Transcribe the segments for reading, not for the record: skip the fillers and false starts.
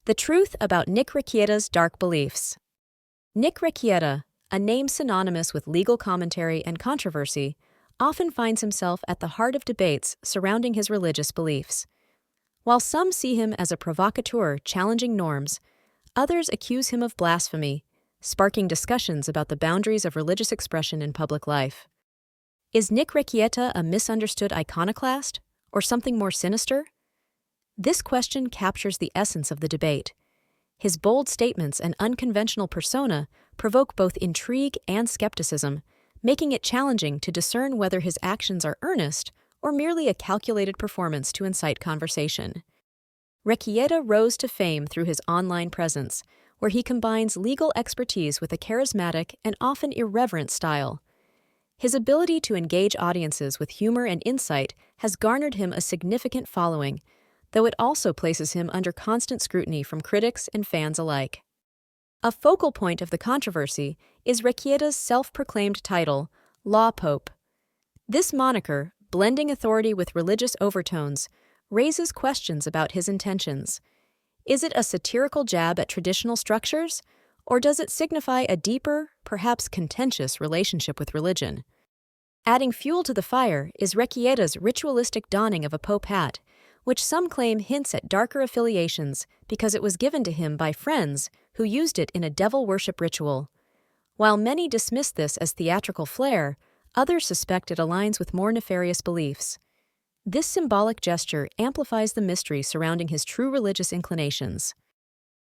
The truth about Nick Rekieta's dark beliefs. Nick Rekieta, a name synonymous with legal commentary and controversy, often finds himself at the heart of debates surrounding his religious beliefs. While some see him as a provocateur challenging norms, others accuse him of blasphemy, sparking discussions about the boundaries of religious expression in public life. Is Nick Rekieta a misunderstood iconoclast, or something more sinister? This question captures the essence of the debate. His bold statements and unconventional persona provoke both intrigue and skepticism, making it challenging to discern whether his actions are earnest or merely a calculated performance to incite conversation. Rekieta rose to fame through his online presence, where he combines legal expertise with a charismatic and often irreverent style. His ability to engage audiences with humor and insight has garnered him a significant following, though it also places him under constant scrutiny from critics and fans alike. A focal point of the controversy is Rekieta's self-proclaimed title, Law Pope. This moniker, blending authority with religious overtones, raises questions about his intentions. Is it a satirical jab at traditional structures, or does it signify a deeper, perhaps contentious relationship with religion? Adding fuel to the fire is Rekieta's ritualistic donning of a pope hat, which some claim hints at darker affiliations because it was given to him by friends who used it in a devil worship ritual. While many dismiss this as theatrical flair, others suspect it aligns with more nefarious beliefs. This symbolic gesture amplifies the mystery surrounding his true religious inclinations.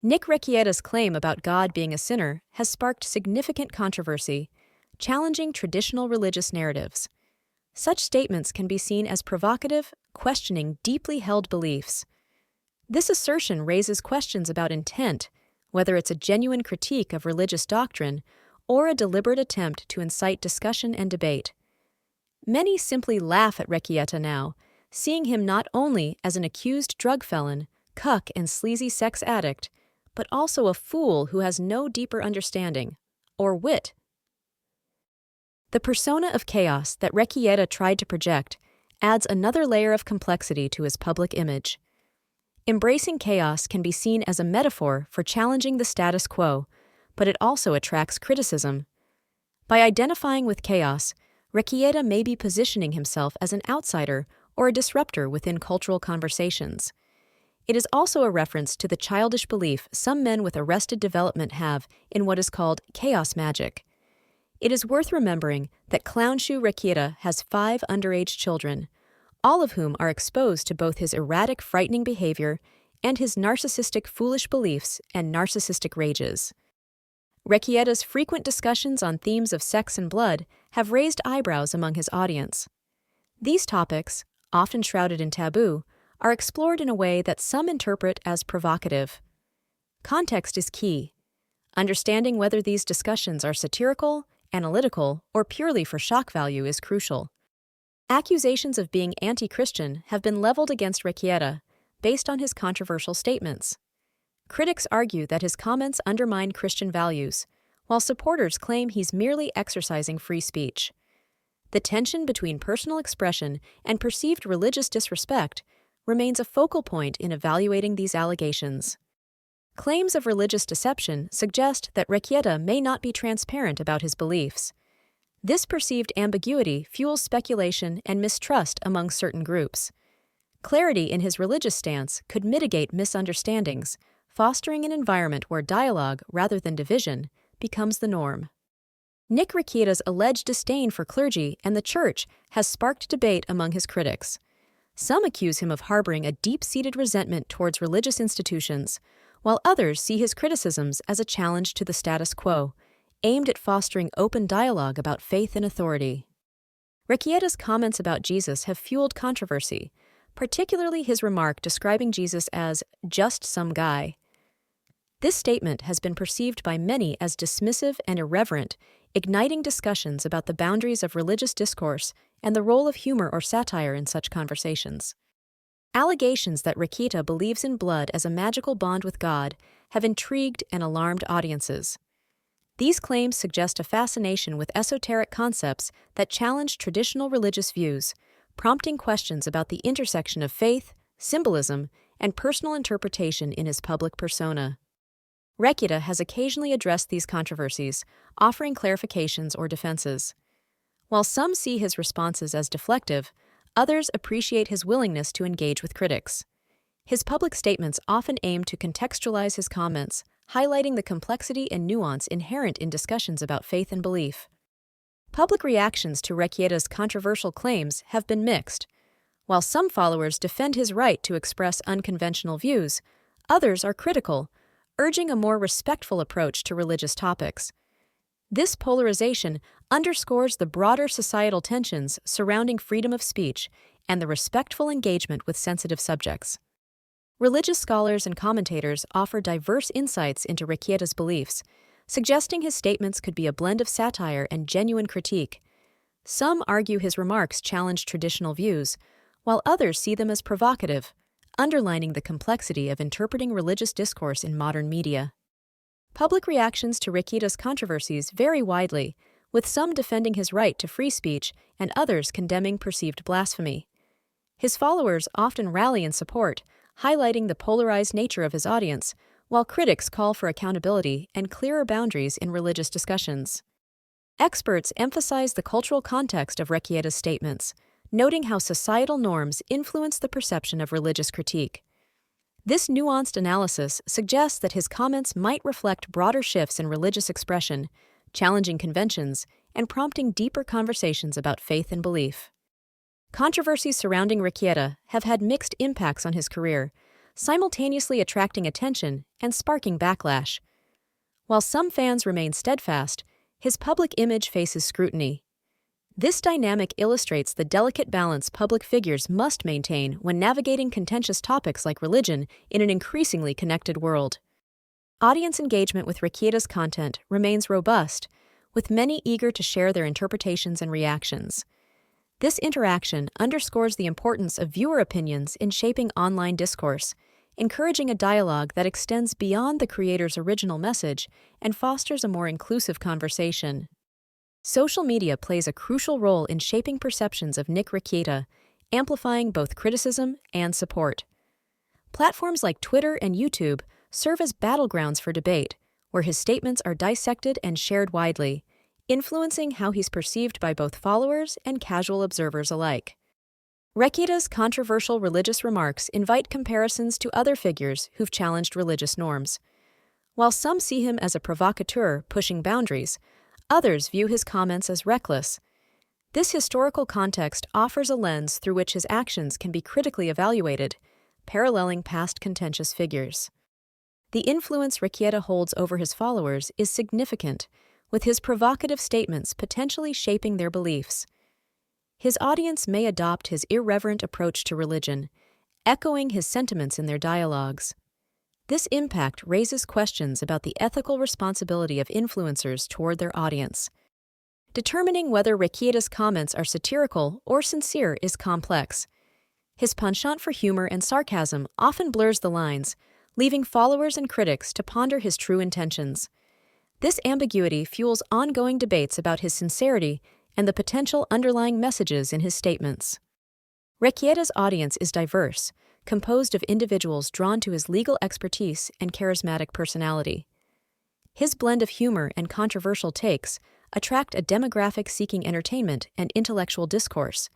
Nick Rekieta's claim about God being a sinner has sparked significant controversy, challenging traditional religious narratives. Such statements can be seen as provocative, questioning deeply held beliefs. This assertion raises questions about intent, whether it's a genuine critique of religious doctrine or a deliberate attempt to incite discussion and debate. Many simply laugh at Rekieta now, seeing him not only as an accused drug felon, cuck, and sleazy sex addict, but also a fool who has no deeper understanding, or wit. The persona of chaos that Rekieta tried to project adds another layer of complexity to his public image. Embracing chaos can be seen as a metaphor for challenging the status quo, but it also attracts criticism. By identifying with chaos, Rekieta may be positioning himself as an outsider or a disruptor within cultural conversations. It is also a reference to the childish belief some men with arrested development have in what is called chaos magic. It is worth remembering that Clownshoe Rekieta has 5 underage children, all of whom are exposed to both his erratic, frightening behavior and his narcissistic, foolish beliefs and narcissistic rages. Rekieta's frequent discussions on themes of sex and blood have raised eyebrows among his audience. These topics, often shrouded in taboo, are explored in a way that some interpret as provocative. Context is key. Understanding whether these discussions are satirical, analytical, or purely for shock value is crucial. Accusations of being anti-Christian have been leveled against Rekieta based on his controversial statements. Critics argue that his comments undermine Christian values, while supporters claim he's merely exercising free speech. The tension between personal expression and perceived religious disrespect remains a focal point in evaluating these allegations. Claims of religious deception suggest that Rekieta may not be transparent about his beliefs. This perceived ambiguity fuels speculation and mistrust among certain groups. Clarity in his religious stance could mitigate misunderstandings, fostering an environment where dialogue, rather than division, becomes the norm. Nick Rekieta's alleged disdain for clergy and the church has sparked debate among his critics. Some accuse him of harboring a deep-seated resentment towards religious institutions, while others see his criticisms as a challenge to the status quo, aimed at fostering open dialogue about faith and authority. Rekieta's comments about Jesus have fueled controversy, particularly his remark describing Jesus as just some guy. This statement has been perceived by many as dismissive and irreverent, igniting discussions about the boundaries of religious discourse and the role of humor or satire in such conversations. Allegations that Rekieta believes in blood as a magical bond with God have intrigued and alarmed audiences. These claims suggest a fascination with esoteric concepts that challenge traditional religious views, prompting questions about the intersection of faith, symbolism, and personal interpretation in his public persona. Rekieta has occasionally addressed these controversies, offering clarifications or defenses. While some see his responses as deflective, others appreciate his willingness to engage with critics. His public statements often aim to contextualize his comments, highlighting the complexity and nuance inherent in discussions about faith and belief. Public reactions to Rekieta's controversial claims have been mixed. While some followers defend his right to express unconventional views, others are critical, urging a more respectful approach to religious topics. This polarization underscores the broader societal tensions surrounding freedom of speech and the respectful engagement with sensitive subjects. Religious scholars and commentators offer diverse insights into Rekieta's beliefs, suggesting his statements could be a blend of satire and genuine critique. Some argue his remarks challenge traditional views, while others see them as provocative, underlining the complexity of interpreting religious discourse in modern media. Public reactions to Rekieta's controversies vary widely, with some defending his right to free speech and others condemning perceived blasphemy. His followers often rally in support, highlighting the polarized nature of his audience, while critics call for accountability and clearer boundaries in religious discussions. Experts emphasize the cultural context of Rekieta's statements, noting how societal norms influence the perception of religious critique. This nuanced analysis suggests that his comments might reflect broader shifts in religious expression, challenging conventions, and prompting deeper conversations about faith and belief. Controversies surrounding Rekieta have had mixed impacts on his career, simultaneously attracting attention and sparking backlash. While some fans remain steadfast, his public image faces scrutiny. This dynamic illustrates the delicate balance public figures must maintain when navigating contentious topics like religion in an increasingly connected world. Audience engagement with Rekieta's content remains robust, with many eager to share their interpretations and reactions. This interaction underscores the importance of viewer opinions in shaping online discourse, encouraging a dialogue that extends beyond the creator's original message and fosters a more inclusive conversation. Social media plays a crucial role in shaping perceptions of Nick Rekieta, amplifying both criticism and support. Platforms like Twitter and YouTube serve as battlegrounds for debate, where his statements are dissected and shared widely, influencing how he's perceived by both followers and casual observers alike. Rekieta's controversial religious remarks invite comparisons to other figures who've challenged religious norms. While some see him as a provocateur pushing boundaries, others view his comments as reckless. This historical context offers a lens through which his actions can be critically evaluated, paralleling past contentious figures. The influence Rekieta holds over his followers is significant, with his provocative statements potentially shaping their beliefs. His audience may adopt his irreverent approach to religion, echoing his sentiments in their dialogues. This impact raises questions about the ethical responsibility of influencers toward their audience. Determining whether Rekieta's comments are satirical or sincere is complex. His penchant for humor and sarcasm often blurs the lines, leaving followers and critics to ponder his true intentions. This ambiguity fuels ongoing debates about his sincerity and the potential underlying messages in his statements. Rekieta's audience is diverse, composed of individuals drawn to his legal expertise and charismatic personality. His blend of humor and controversial takes attract a demographic seeking entertainment and intellectual discourse,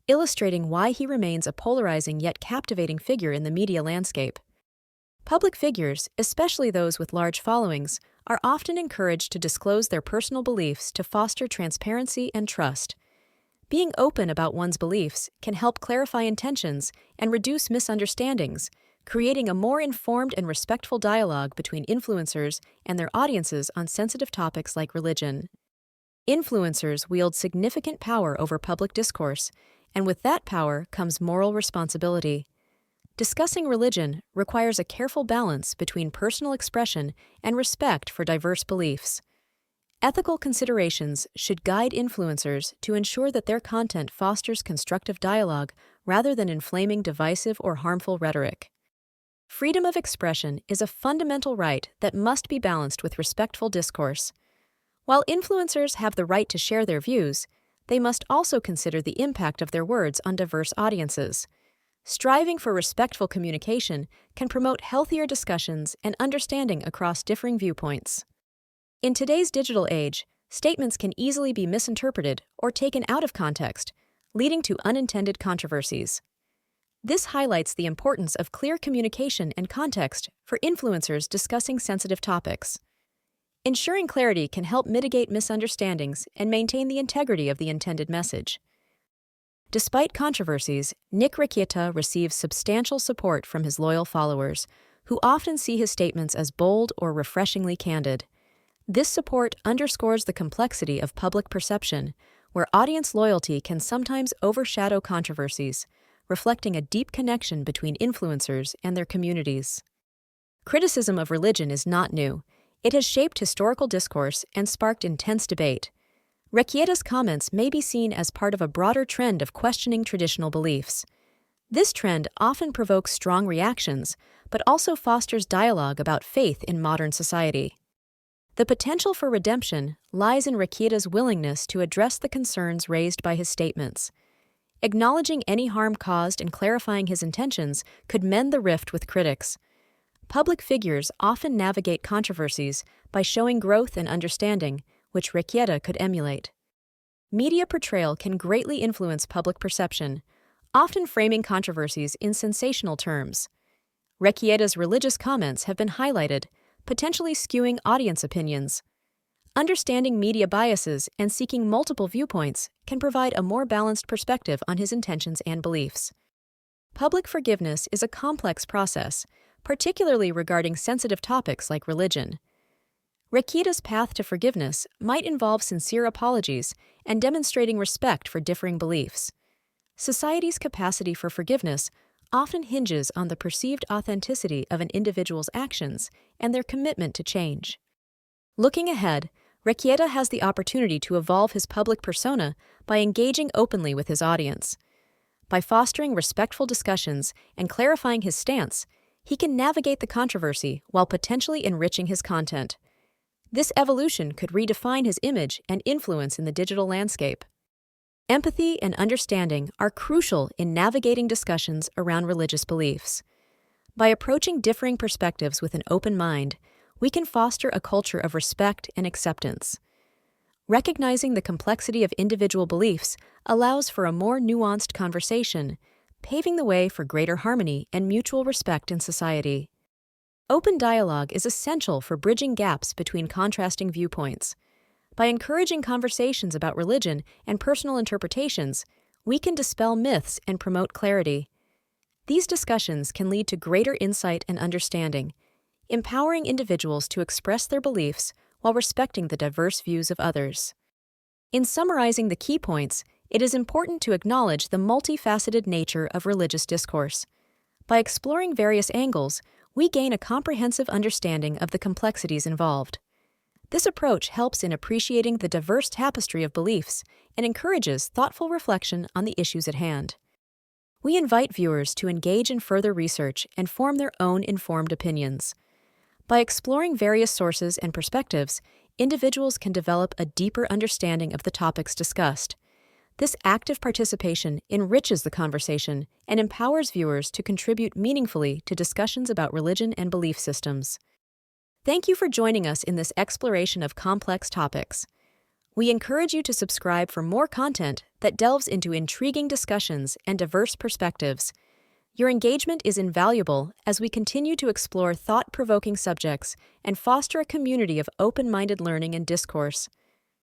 illustrating why he remains a polarizing yet captivating figure in the media landscape. Public figures, especially those with large followings, are often encouraged to disclose their personal beliefs to foster transparency and trust. Being open about one's beliefs can help clarify intentions and reduce misunderstandings, creating a more informed and respectful dialogue between influencers and their audiences on sensitive topics like religion. Influencers wield significant power over public discourse, and with that power comes moral responsibility. Discussing religion requires a careful balance between personal expression and respect for diverse beliefs. Ethical considerations should guide influencers to ensure that their content fosters constructive dialogue rather than inflaming divisive or harmful rhetoric. Freedom of expression is a fundamental right that must be balanced with respectful discourse. While influencers have the right to share their views, they must also consider the impact of their words on diverse audiences. Striving for respectful communication can promote healthier discussions and understanding across differing viewpoints. In today's digital age, statements can easily be misinterpreted or taken out of context, leading to unintended controversies. This highlights the importance of clear communication and context for influencers discussing sensitive topics. Ensuring clarity can help mitigate misunderstandings and maintain the integrity of the intended message. Despite controversies, Nick Rekieta receives substantial support from his loyal followers, who often see his statements as bold or refreshingly candid. This support underscores the complexity of public perception, where audience loyalty can sometimes overshadow controversies, reflecting a deep connection between influencers and their communities. Criticism of religion is not new. It has shaped historical discourse and sparked intense debate. Rekieta's comments may be seen as part of a broader trend of questioning traditional beliefs. This trend often provokes strong reactions, but also fosters dialogue about faith in modern society. The potential for redemption lies in Rekieta's willingness to address the concerns raised by his statements. Acknowledging any harm caused and clarifying his intentions could mend the rift with critics. Public figures often navigate controversies by showing growth and understanding, which Rekieta could emulate. Media portrayal can greatly influence public perception, often framing controversies in sensational terms. Rekieta's religious comments have been highlighted, potentially skewing audience opinions. Understanding media biases and seeking multiple viewpoints can provide a more balanced perspective on his intentions and beliefs. Public forgiveness is a complex process, particularly regarding sensitive topics like religion. Rekieta's path to forgiveness might involve sincere apologies and demonstrating respect for differing beliefs. Society's capacity for forgiveness often hinges on the perceived authenticity of an individual's actions and their commitment to change. Looking ahead, Rekieta has the opportunity to evolve his public persona by engaging openly with his audience. By fostering respectful discussions and clarifying his stance, he can navigate the controversy while potentially enriching his content. This evolution could redefine his image and influence in the digital landscape. Empathy and understanding are crucial in navigating discussions around religious beliefs. By approaching differing perspectives with an open mind, we can foster a culture of respect and acceptance. Recognizing the complexity of individual beliefs allows for a more nuanced conversation, paving the way for greater harmony and mutual respect in society. Open dialogue is essential for bridging gaps between contrasting viewpoints. By encouraging conversations about religion and personal interpretations, we can dispel myths and promote clarity. These discussions can lead to greater insight and understanding, empowering individuals to express their beliefs while respecting the diverse views of others. In summarizing the key points, it is important to acknowledge the multifaceted nature of religious discourse. By exploring various angles, we gain a comprehensive understanding of the complexities involved. This approach helps in appreciating the diverse tapestry of beliefs and encourages thoughtful reflection on the issues at hand. We invite viewers to engage in further research and form their own informed opinions. By exploring various sources and perspectives, individuals can develop a deeper understanding of the topics discussed. This active participation enriches the conversation and empowers viewers to contribute meaningfully to discussions about religion and belief systems. Thank you for joining us in this exploration of complex topics. We encourage you to subscribe for more content that delves into intriguing discussions and diverse perspectives. Your engagement is invaluable as we continue to explore thought-provoking subjects and foster a community of open-minded learning and discourse.